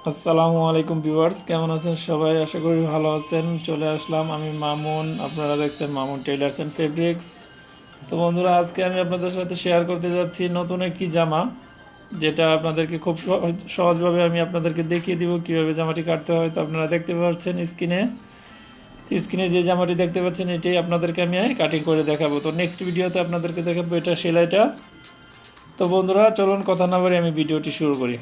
আসসালামু আলাইকুম ভিউয়ার্স, কেমন আছেন সবাই? আশা করি ভালো আছেন। চলে আসলাম আমি মামুন, আপনারা দেখছেন মামুন টেইলার্স অ্যান্ড ফেব্রিক্স। তো বন্ধুরা, আজকে আমি আপনাদের সাথে শেয়ার করতে যাচ্ছি নতুন একটি জামা, যেটা আপনাদেরকে খুব সহজভাবে আমি আপনাদেরকে দেখিয়ে দিব কীভাবে জামাটি কাটতে হয়। তো আপনারা দেখতে পাচ্ছেন স্ক্রিনে যে জামাটি দেখতে পাচ্ছেন, এটাই আপনাদেরকে আমি কাটিং করে দেখাবো। তো নেক্সট ভিডিওতে আপনাদেরকে দেখাবো এটা সেলাইটা। তো বন্ধুরা, চলুন কথা না বলে আমি ভিডিওটি শুরু করি।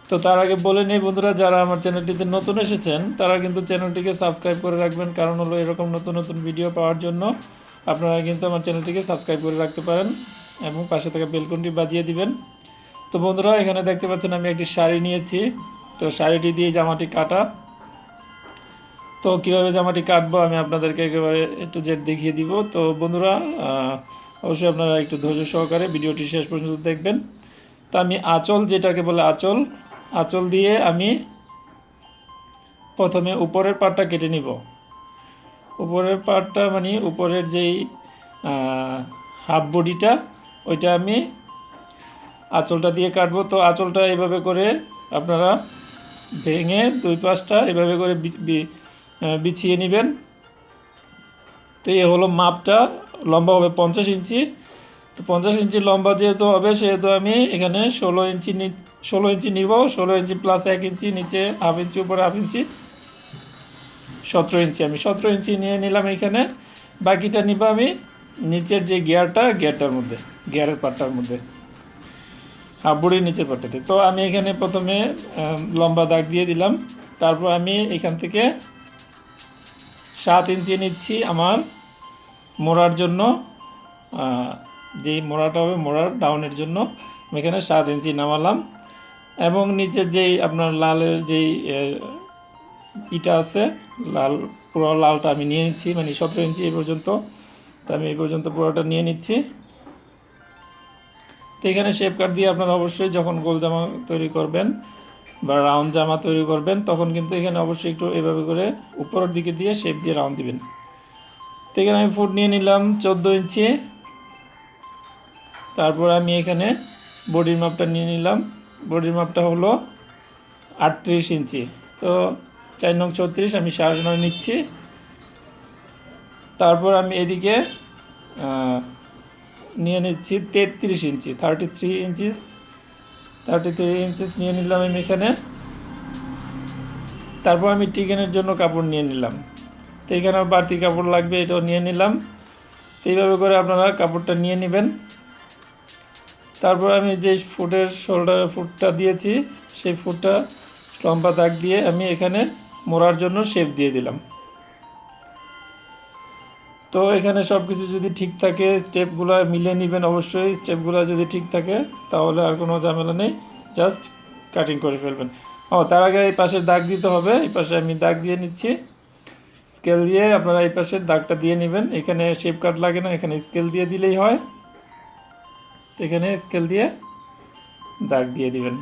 তো তার আগে বলে নেই বন্ধুরা, যারা আমার চ্যানেলটিতে নতুন এসেছেন তারা কিন্তু চ্যানেলটিকে সাবস্ক্রাইব করে রাখবেন, কারণ হলো এরকম নতুন নতুন ভিডিও পাওয়ার জন্য আপনারা কিন্তু আমার চ্যানেলটিকে সাবস্ক্রাইব করে রাখতে পারেন এবং পাশে থাকা বেলকনটি বাজিয়ে দিবেন। তো বন্ধুরা, এখানে দেখতে পাচ্ছেন আমি একটি শাড়ি নিয়েছি। তো শাড়িটি দিয়ে জামাটি কাটা। তো কীভাবে জামাটি কাটবো আমি আপনাদেরকে একেবারে একটু জেড দেখিয়ে দিব। তো বন্ধুরা, অবশ্যই আপনারা একটু ধৈর্য সহকারে ভিডিওটি শেষ পর্যন্ত দেখবেন। তো আমি আঁচল, যেটাকে বলে আঁচল দিয়ে আমি প্রথমে উপরের পাটটা কেটে নিব। উপরের পাটটা মানে উপরের যেই হাফ বডিটা, ওইটা আমি আঁচলটা দিয়ে কাটবো। তো আঁচলটা এভাবে করে আপনারা ভেঙে দুই পাশটা এভাবে করে বিছিয়ে নেবেন। তো এই হলো মাপটা। লম্বা হবে 50 ইঞ্চি। তো 50 ইঞ্চি লম্বা যেহেতু হবে, সেহেতু আমি এখানে 16 ইঞ্চি নিব। 16 ইঞ্চি প্লাস 1 ইঞ্চি নিচে, হাফ ইঞ্চি উপরে হাফ ইঞ্চি, 17 ইঞ্চি। আমি 17 ইঞ্চি নিয়ে নিলাম এখানে। বাকিটা নিব আমি নিচের যে গিয়ারটার মধ্যে, গিয়ারের পাটটার মধ্যে, হাফ বডির নিচের পাটটাতে। তো আমি এখানে প্রথমে লম্বা দাগ দিয়ে দিলাম। তারপর আমি এখান থেকে 7 ইঞ্চি নিচ্ছি আমার মোড়ার জন্য। যেই মোড়াটা হবে, মোড়ার ডাউনের জন্য আমি এখানে 7 ইঞ্চি নামালাম। এবং নিচের যেই আপনার লালের যেই ইটা আছে, পুরো লালটা আমি নিয়ে নিচ্ছি, মানে 17 ইঞ্চি এই পর্যন্ত। তো আমি এই পর্যন্ত পুরোটা নিয়ে নিচ্ছি। তো এখানে শেপ কাট দিয়ে আপনারা অবশ্যই যখন গোল জামা তৈরি করবেন বা রাউন্ড জামা তৈরি করবেন, তখন কিন্তু এখানে অবশ্যই একটু এভাবে করে উপরের দিকে দিয়ে শেপ দিয়ে রাউন্ড দিবেন। তো এখানে আমি ফুট নিয়ে নিলাম 14 ইঞ্চি। তারপর আমি এখানে বডির মাপটা নিয়ে নিলাম। বডির মাপটা হলো 38 ইঞ্চি। তো 4 নং 36, আমি 9.5 নিচ্ছি। তারপর আমি এদিকে নিয়ে নিচ্ছি 33 ইঞ্চি, 33 ইঞ্চিস নিয়ে নিলাম আমি এখানে। তারপর আমি টিকেনের জন্য কাপড় নিয়ে নিলাম। তো এখানে বাড়তি কাপড় লাগবে, এটাও নিয়ে নিলাম। এইভাবে করে আপনারা কাপড়টা নিয়ে নেবেন। তারপর আমি যে ফুটটা দিয়েছি, সেই ফুটটা লম্বা দাগ দিয়ে আমি এখানে মোড়ার জন্য শেপ দিয়ে দিলাম। তো এখানে সব কিছু যদি ঠিক থাকে, স্টেপগুলো মিলে নেবেন অবশ্যই। স্টেপগুলো যদি ঠিক থাকে তাহলে আর কোনো ঝামেলা নেই, জাস্ট কাটিং করে ফেলবেন। তার আগে এই পাশে দাগ দিতে হবে। এই পাশে আমি দাগ দিয়ে নিচ্ছি স্কেল দিয়ে। আপনারা এই পাশের দাগটা দিয়ে নেবেন। এখানে শেপ কাট লাগে না, এখানে স্কেল দিয়ে দিলেই হয়। এখানে স্কেল দিয়ে দাগ দিয়ে দিবেন।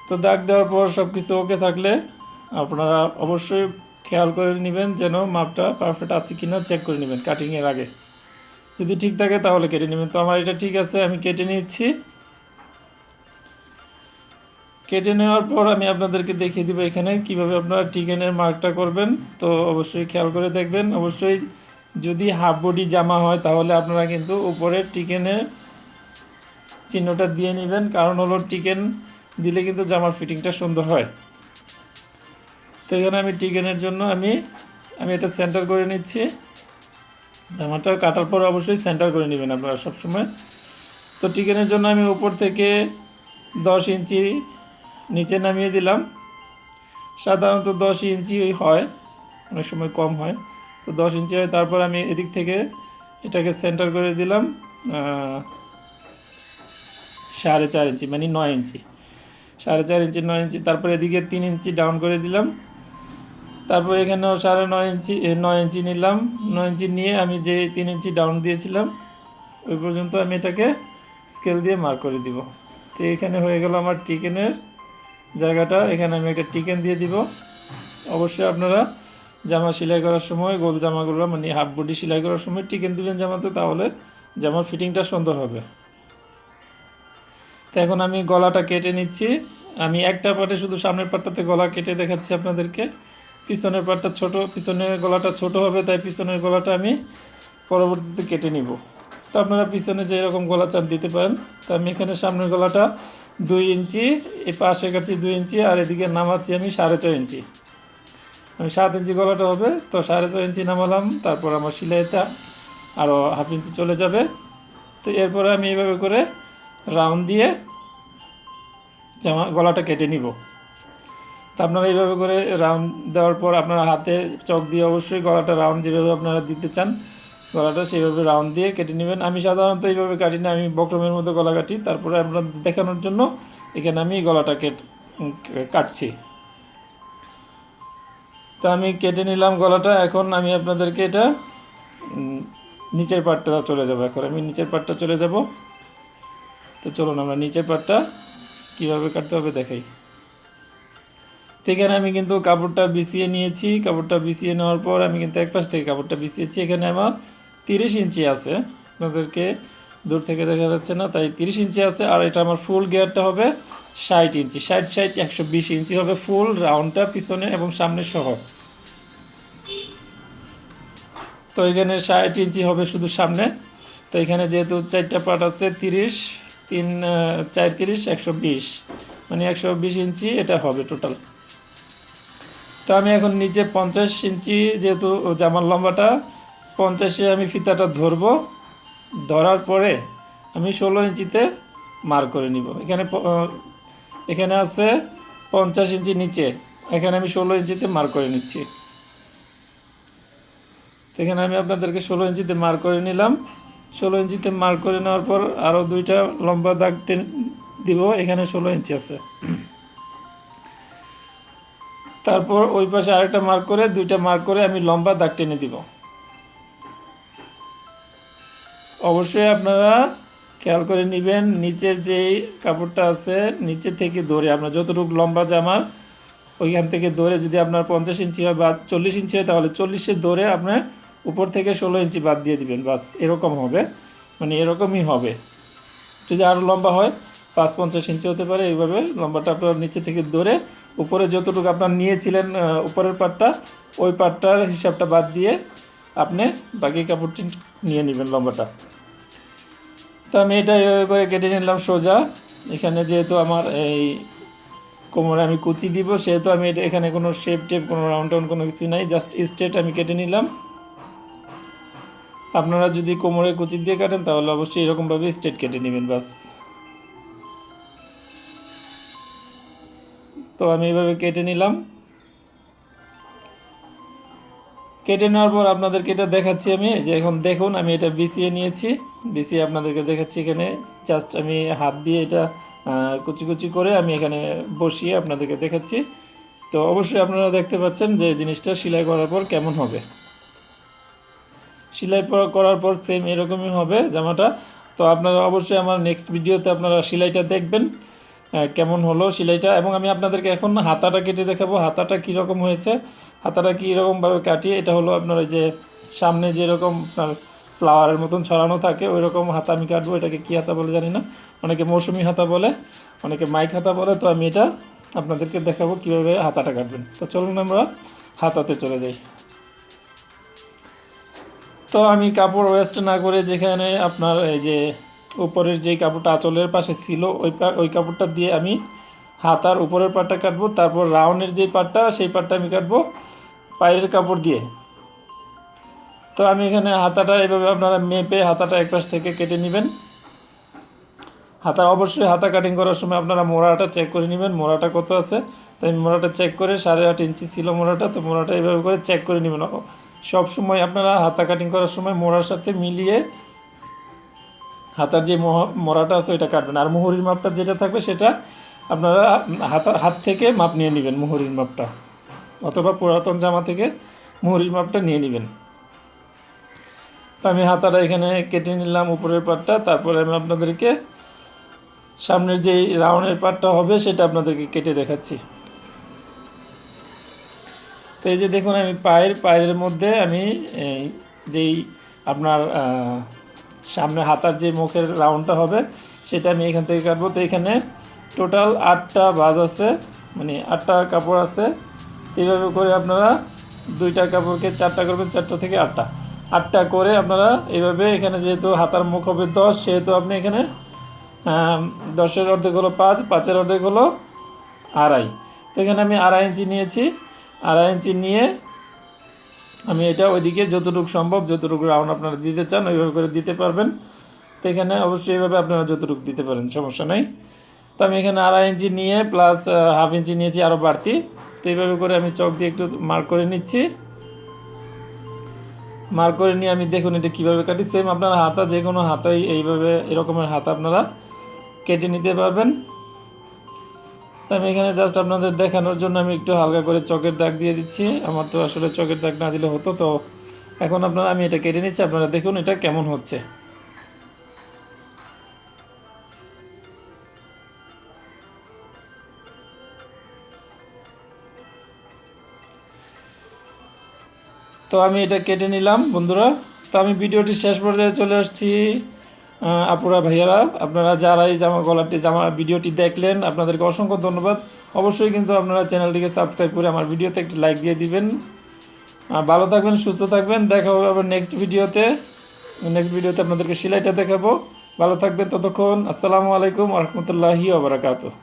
তো দাগ দেওয়ার পর সব কিছু ওকে থাকলে আপনারা অবশ্যই খেয়াল করে নেবেন যেন মাপটা পারফেক্ট আছে কিনা চেক করে নেবেন কাটিংয়ের আগে। যদি ঠিক থাকে তাহলে কেটে নেবেন। তো আমার এটা ঠিক আছে, আমি কেটে নিচ্ছি। কেটে নেওয়ার পর আমি আপনাদেরকে দেখিয়ে দেবো এখানে কিভাবে আপনারা টিকেনের মার্কটা করবেন। তো অবশ্যই খেয়াল করে দেখবেন। অবশ্যই যদি হাফ বডি জামা হয় তাহলে আপনারা কিন্তু উপরের টিকেনের চিহ্নটা দিয়ে নেবেন, কারণ হলো টিকেন দিলে কিন্তু জামার ফিটিংটা সুন্দর হয়। তো এখানে আমি টিকেনের জন্য আমি এটা সেন্টার করে নিচ্ছি। জামাটা কাটার পর অবশ্যই সেন্টার করে নেবেন আপনারা সবসময়। তো টিকেনের জন্য আমি উপর থেকে 10 ইঞ্চি নিচে নামিয়ে দিলাম। সাধারণত 10 ইঞ্চি হয়, অনেক সময় কম হয়। তো 10 ইঞ্চি হয়। তারপর আমি এদিক থেকে এটাকে সেন্টার করে দিলাম 4.5 ইঞ্চি, মানে 9 ইঞ্চি। 4.5 ইঞ্চি, 9 ইঞ্চি। তারপর এদিকে 3 ইঞ্চি ডাউন করে দিলাম। তারপর এখানেও 9.5 ইঞ্চি, 9 ইঞ্চি নিলাম। 9 ইঞ্চি নিয়ে আমি যে 3 ইঞ্চি ডাউন দিয়েছিলাম ওই পর্যন্ত আমি এটাকে স্কেল দিয়ে মার্ক করে দিব। তো এখানে হয়ে গেল আমার টিকেনের জায়গাটা। এখানে আমি একটা টিকেন দিয়ে দিব। অবশ্যই আপনারা জামা সেলাই করার সময়, গোল জামাগুলো মানে হাফ বডি সেলাই করার সময় টিকেন দিবেন জামাতে, তাহলে জামার ফিটিংটা সুন্দর হবে। তো এখন আমি গলাটা কেটে নিচ্ছি। আমি একটা পার্টে শুধু সামনের পার্টটাতে গলা কেটে দেখাচ্ছি আপনাদেরকে। পিছনের পার্টটা ছোট, পিছনের গলাটা ছোট হবে, তাই পিছনের গলাটা আমি পরবর্তীতে কেটে নিব। তো আপনারা পিছনে যে এরকম গলা চাপ দিতে পারেন। তো আমি এখানে সামনের গলাটা 2 ইঞ্চি, এই পাশে কাটছি 2 ইঞ্চি, আর এদিকে নামাচ্ছি আমি 4.5 ইঞ্চি। আমি 7 ইঞ্চি গলাটা হবে, তো 4.5 ইঞ্চি নামালাম। তারপর আমার সেলাইটা আরও হাফ ইঞ্চি চলে যাবে। তো এরপরে আমি এইভাবে করে রাউন্ড দিয়ে গলাটা কেটে নিব। তো আপনারা এইভাবে করে রাউন্ড দেওয়ার পর আপনারা হাতে চক দিয়ে অবশ্যই গলাটা রাউন্ড যেভাবে আপনারা দিতে চান গলাটা সেইভাবে রাউন্ড দিয়ে কেটে নেবেন। আমি সাধারণত এইভাবে কাটি না, আমি বক্রমের মধ্যে গলা কাটি। তারপরে আপনারা দেখানোর জন্য এখানে আমি গলাটা কাটছি। তো আমি কেটে নিলাম গলাটা। এখন আমি আপনাদেরকে এটা নিচের পার্টটা চলে যাব। এখন আমি নিচের পার্টটা চলে যাব। তো চলুন আমরা নিচের পার্টটা কীভাবে কাটতে হবে দেখাই। তো এখানে আমি কিন্তু কাপড়টা বিছিয়ে নিয়েছি। কাপড়টা বিছিয়ে নেওয়ার পর আমি কিন্তু এক পাশ থেকে কাপড়টা বিছিয়েছি। এখানে আমার 30 ইঞ্চি আছে, আপনাদেরকে দূর থেকে দেখা যাচ্ছে না, তাই 30 ইঞ্চি আছে। আর এটা আমার ফুল গিয়ারটা হবে 60 ইঞ্চি, 60 120 ইঞ্চি হবে ফুল রাউন্ডটা পিছনে এবং সামনে সহ। তো এখানে 60 ইঞ্চি হবে শুধু সামনে। তো এখানে যেহেতু 4টা পার্ট আছে, 30 3 4 30 120, মানে 120 ইঞ্চি এটা হবে টোটাল। তো আমি এখন নিচে 50 ইঞ্চি, যেহেতু জামার লম্বাটা 50-এ আমি ফিতাটা ধরবো। ধরার পরে আমি 16 ইঞ্চিতে মার্ক করে নিব। এখানে আছে 50 ইঞ্চি নিচে, এখানে আমি 16 ইঞ্চিতে মার্ক করে নিচ্ছি। তো এখানে আমি আপনাদেরকে 16 ইঞ্চিতে মার্ক করে নিলাম। 16 ইঞ্চিতে মার্ক করে নেওয়ার পর আরও 2টা লম্বা দাগ দিব। এখানে 16 ইঞ্চি আছে। তারপর ওই পাশে আরেকটা মার্ক করে 2টা মার্ক করে আমি লম্বা দাগ টেনে দিব। অবশ্যই আপনারা খেয়াল করে নেবেন, নিচের যেই কাপড়টা আছে নিচে থেকে ধরে আপনার যতটুকু লম্বা জামার ওইখান থেকে ধরে, যদি আপনার 50 ইঞ্চি হয় বা 40 ইঞ্চি হয় তাহলে 40-এ ধরে আপনার উপর থেকে 16 ইঞ্চি বাদ দিয়ে দিবেন। বাস এরকম হবে, মানে এরকমই হবে। যদি আরও লম্বা হয় 50 ইঞ্চি হতে পারে। এইভাবে লম্বাটা আপনার নিচে থেকে ধরে উপরে যতটুকু আপনার নিয়েছিলেন উপরের পাটটা, ওই পাটটার হিসাবটা বাদ দিয়ে আপনি বাকি কাপড়টি নিয়ে নেবেন লম্বাটা। তো আমি এটা এইভাবে করে কেটে নিলাম সোজা। এখানে যেহেতু আমার এই কোমরে আমি কুচি দিব, সেহেতু আমি এটা এখানে কোনো শেপ টেপ কোনো রাউন্ড টাউন কোনো কিছু নাই, জাস্ট স্ট্রেট আমি কেটে নিলাম। আপনারা যদি কোমরে কুচি দিয়ে কাটেন তাহলে অবশ্যই এরকমভাবে স্ট্রেট কেটে নেবেন বাস। তো আমি এইভাবে কেটে নিলাম। কেটে নেওয়ার পর আপনাদেরকে এটা দেখাচ্ছি আমি, যে এখন দেখুন আমি এটা বিছিয়ে নিয়েছি। বিছিয়ে আপনাদেরকে দেখাচ্ছি। এখানে জাস্ট আমি হাত দিয়ে এটা কুচি কুচি করে আমি এখানে বসিয়ে আপনাদেরকে দেখাচ্ছি। তো অবশ্যই আপনারা দেখতে পাচ্ছেন যে জিনিসটা সেলাই করার পর কেমন হবে। সেলাই করার পর সেম এরকমই হবে জামাটা। তো আপনারা অবশ্যই আমার নেক্সট ভিডিওতে আপনারা সেলাইটা দেখবেন কেমন হলো সেলাইটা। এবং আমি আপনাদেরকে এখন হাতাটা কেটে দেখাবো হাতাটা কীরকম হয়েছে, হাতাটা কীরকমভাবে কাটিয়ে। এটা হলো আপনার যে সামনে যেরকম আপনার ফ্লাওয়ারের মতন ছড়ানো থাকে ওই রকম হাতা আমি কাটবো। এটাকে কী হাতা বলে জানি না, অনেকে মৌসুমি হাতা বলে, অনেকে মাইক হাতা বলে। তো আমি এটা আপনাদেরকে দেখাবো কীভাবে হাতাটা কাটবেন। তো চলুন আমরা হাতাতে চলে যাই। তো আমি কাপড় ওয়েস্ট না করে যেখানে আপনার এই যে উপরের যে কাপড়টা আঁচলের পাশে ছিল ওই কাপড়টা দিয়ে আমি হাতার উপরের পাটটা কাটবো। তারপর রাউন্ডের যে পাটটা সেই পাটটা আমি কাটবো পায়ের কাপড় দিয়ে। তো আমি এখানে হাতাটা এভাবে আপনারা মেপে হাতাটা এক পাশ থেকে কেটে নেবেন। হাতা অবশ্যই হাতা কাটিং করার সময় আপনারা মোড়াটা চেক করে নেবেন, মোড়াটা কত আছে। তাই মোড়াটা চেক করে 8.5 ইঞ্চি ছিল মোড়াটা, তো মোড়াটা এইভাবে করে চেক করে নেবেন। সব সময় আপনারা হাতা কাটিং করার সময় মোড়ার সাথে মিলিয়ে হাতার যে মোড়াটা আছে ওইটা কাটবেন। আর মুহুরির মাপটা যেটা থাকবে সেটা আপনারা হাত থেকে মাপ নিয়ে নেবেন, মুহুরির মাপটা, অথবা পুরাতন জামা থেকে মুহুরির মাপটা নিয়ে নেবেন। তো আমি হাতাটা এখানে কেটে নিলাম উপরের পাটটা। তারপরে আমি আপনাদেরকে সামনের যেই রাউন্ডের পাটটা হবে সেটা আপনাদেরকে কেটে দেখাচ্ছি। তো এই যে দেখুন আমি পায়ের মধ্যে আমি যেই আপনার সামনে হাতার যে মুখের রাউন্ডটা হবে সেটা আমি এখান থেকে কাটবো। তো এখানে টোটাল 8টা ভাঁজ আছে, মানে 8টা কাপড় আছে। এইভাবে করে আপনারা 2টা কাপড়কে 4টা করবেন, 4টা থেকে 8টা করে আপনারা এইভাবে, এখানে যেহেতু হাতার মুখ হবে 10, সেহেতু আপনি এখানে 10-এর অর্ধেক হলো 5, 5-এর অর্ধেক হলো 2.5। তো এখানে আমি 2.5 ইঞ্চি নিয়েছি। 2.5 ইঞ্চি নিয়ে আমি এটা ওইদিকে যতটুকু সম্ভব, যতটুকু রাউন্ড আপনারা দিতে চান ওইভাবে করে দিতে পারবেন। তো এখানে অবশ্যই এইভাবে আপনারা যতটুকু দিতে পারেন, সমস্যা নেই। তো আমি এখানে 2.5 ইঞ্চি নিয়ে প্লাস 1/2 ইঞ্চি নিয়েছি আরও বাড়তি। তো এইভাবে করে আমি চক দিয়ে একটু মার্ক করে নিচ্ছি। মার্ক করে নিয়ে আমি দেখুন এটা কীভাবে কাটি। সেম আপনারা হাতা, যে কোনো হাতাই এইভাবে এরকমের হাতা আপনারা কেটে নিতে পারবেন। তো আমি এখানে জাস্ট আপনাদের দেখানোর জন্য আমি একটু হালকা করে চকের দাগ দিয়ে দিচ্ছি। আমার তো আসলে চকের দাগ না দিলে হতো। তো এখন আপনারা, আমি এটা কেটে নিচ্ছি, আপনারা দেখুন এটা কেমন হচ্ছে। তো আমি এটা কেটে নিলাম বন্ধুরা। তো আমি ভিডিওটি শেষ পর্যায়ে চলে আসছি। আপুরা ভাইয়ারা, আপনারা যারা এই জামা ভিডিওটি দেখলেন, আপনাদেরকে অসংখ্য ধন্যবাদ। অবশ্যই কিন্তু আপনারা চ্যানেলটিকে সাবস্ক্রাইব করে আমার ভিডিওতে একটি লাইক দিয়ে দিবেন। ভালো থাকবেন, সুস্থ থাকবেন, দেখা হবে আবার নেক্সট ভিডিওতে। আপনাদেরকে সেলাইটা দেখাবো। ভালো থাকবেন ততক্ষণ। আসসালামু আলাইকুম ওয়া রাহমাতুল্লাহি ওয়া বারাকাতুহু।